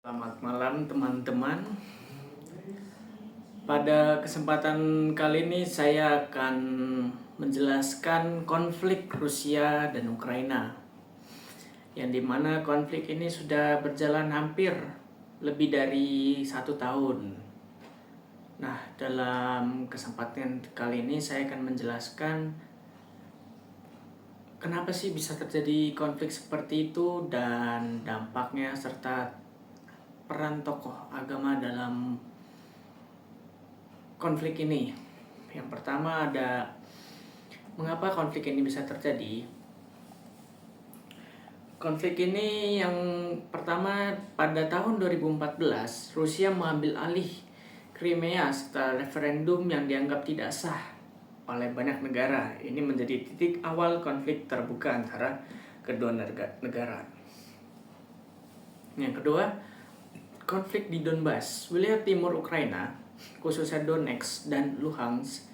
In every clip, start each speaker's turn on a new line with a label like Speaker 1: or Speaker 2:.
Speaker 1: Selamat malam teman-teman. Pada kesempatan kali ini saya akan menjelaskan konflik Rusia dan Ukraina, yang dimana konflik ini sudah berjalan hampir lebih dari 1 tahun. Nah, dalam kesempatan kali ini saya akan menjelaskan kenapa sih bisa terjadi konflik seperti itu dan dampaknya serta peran tokoh agama dalam konflik ini. Yang pertama ada mengapa konflik ini bisa terjadi. Konflik ini yang pertama pada tahun 2014 Rusia mengambil alih Crimea setelah referendum yang dianggap tidak sah oleh banyak negara. Ini menjadi titik awal konflik terbuka antara kedua negara. Yang kedua, konflik di Donbas, wilayah timur Ukraina, khususnya Donetsk dan Luhansk,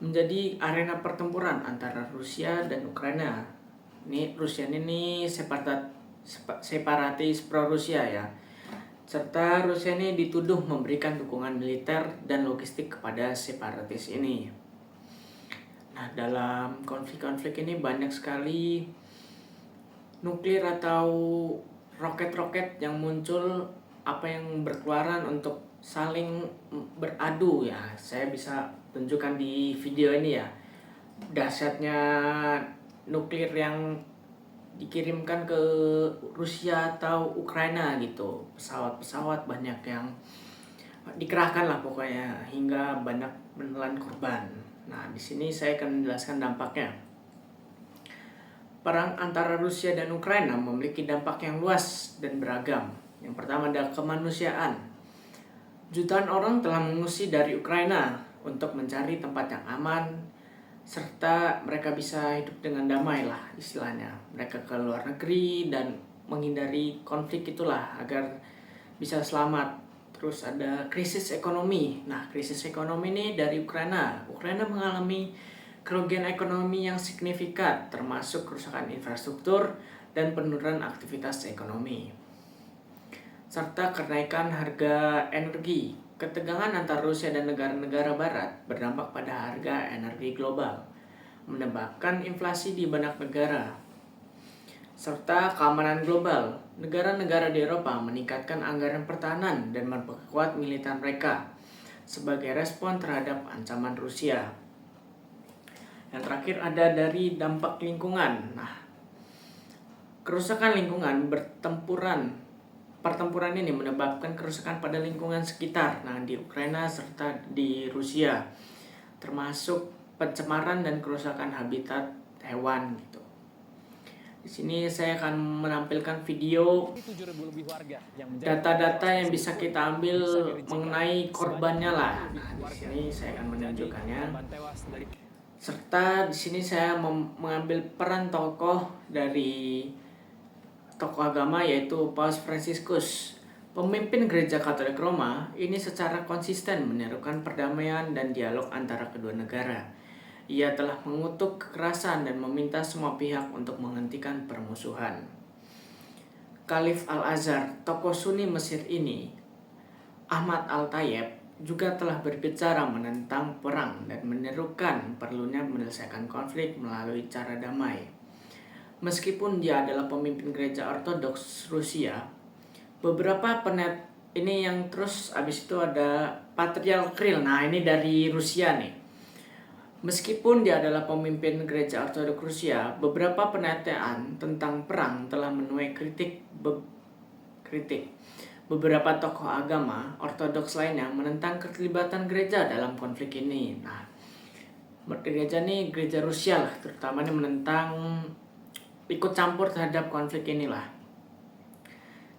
Speaker 1: menjadi arena pertempuran antara Rusia dan Ukraina. Ini Rusia ini separatis pro-Rusia ya. Serta Rusia ini dituduh memberikan dukungan militer dan logistik kepada separatis ini. Nah, dalam konflik-konflik ini banyak sekali nuklir atau roket-roket yang muncul yang berkeluaran untuk saling beradu ya. Saya bisa tunjukkan di video ini ya, dahsyatnya nuklir yang dikirimkan ke Rusia atau Ukraina gitu. Pesawat-pesawat banyak yang dikerahkan lah pokoknya hingga banyak menelan korban. Nah, di sini saya akan menjelaskan dampaknya. Perang antara Rusia dan Ukraina memiliki dampak yang luas dan beragam. Yang pertama adalah kemanusiaan. Jutaan orang telah mengungsi dari Ukraina untuk mencari tempat yang aman, serta mereka bisa hidup dengan damai lah istilahnya. Mereka ke luar negeri dan menghindari konflik itulah agar bisa selamat. Terus ada krisis ekonomi. Nah, krisis ekonomi ini dari Ukraina. Ukraina mengalami kerugian ekonomi yang signifikan, termasuk kerusakan infrastruktur dan penurunan aktivitas ekonomi, serta kenaikan harga energi. Ketegangan antara Rusia dan negara-negara barat berdampak pada harga energi global, menyebabkan inflasi di banyak negara, serta keamanan global. Negara-negara di Eropa meningkatkan anggaran pertahanan dan memperkuat militer mereka sebagai respon terhadap ancaman Rusia. Yang terakhir ada dari dampak lingkungan. Nah, kerusakan lingkungan pertempuran ini menyebabkan kerusakan pada lingkungan sekitar. Nah, di Ukraina serta di Rusia, termasuk pencemaran dan kerusakan habitat hewan gitu. Di sini saya akan menampilkan video data-data yang bisa kita ambil mengenai korbannya lah. Nah, di sini saya akan menunjukkannya. Serta di sini saya mengambil peran tokoh agama yaitu Paus Fransiskus, pemimpin Gereja Katolik Roma. Ini secara konsisten menyerukan perdamaian dan dialog antara kedua negara. Ia telah mengutuk kekerasan dan meminta semua pihak untuk menghentikan permusuhan. Khalif Al-Azhar, tokoh Sunni Mesir ini, Ahmad Al-Tayeb, juga telah berbicara menentang perang dan menyerukan perlunya menyelesaikan konflik melalui cara damai. Meskipun dia adalah pemimpin gereja ortodoks Rusia, beberapa ini yang terus abis itu ada Patriark Kirill. Nah, ini dari Rusia nih. Meskipun dia adalah pemimpin gereja ortodoks Rusia, beberapa pernyataan tentang perang telah menuai kritik. Beberapa tokoh agama ortodoks lainnya menentang keterlibatan gereja dalam konflik ini. Nah, gereja Rusia lah terutama ini menentang ikut campur terhadap konflik inilah.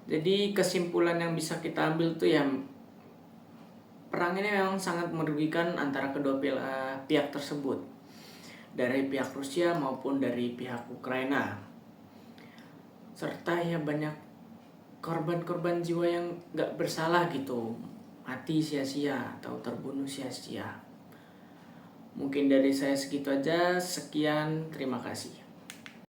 Speaker 1: Jadi kesimpulan yang bisa kita ambil tuh ya, perang ini memang sangat merugikan antara kedua pihak tersebut, dari pihak Rusia maupun dari pihak Ukraina. Serta ya banyak korban-korban jiwa yang gak bersalah gitu, mati sia-sia atau terbunuh sia-sia. Mungkin dari saya segitu aja. Sekian, terima kasih.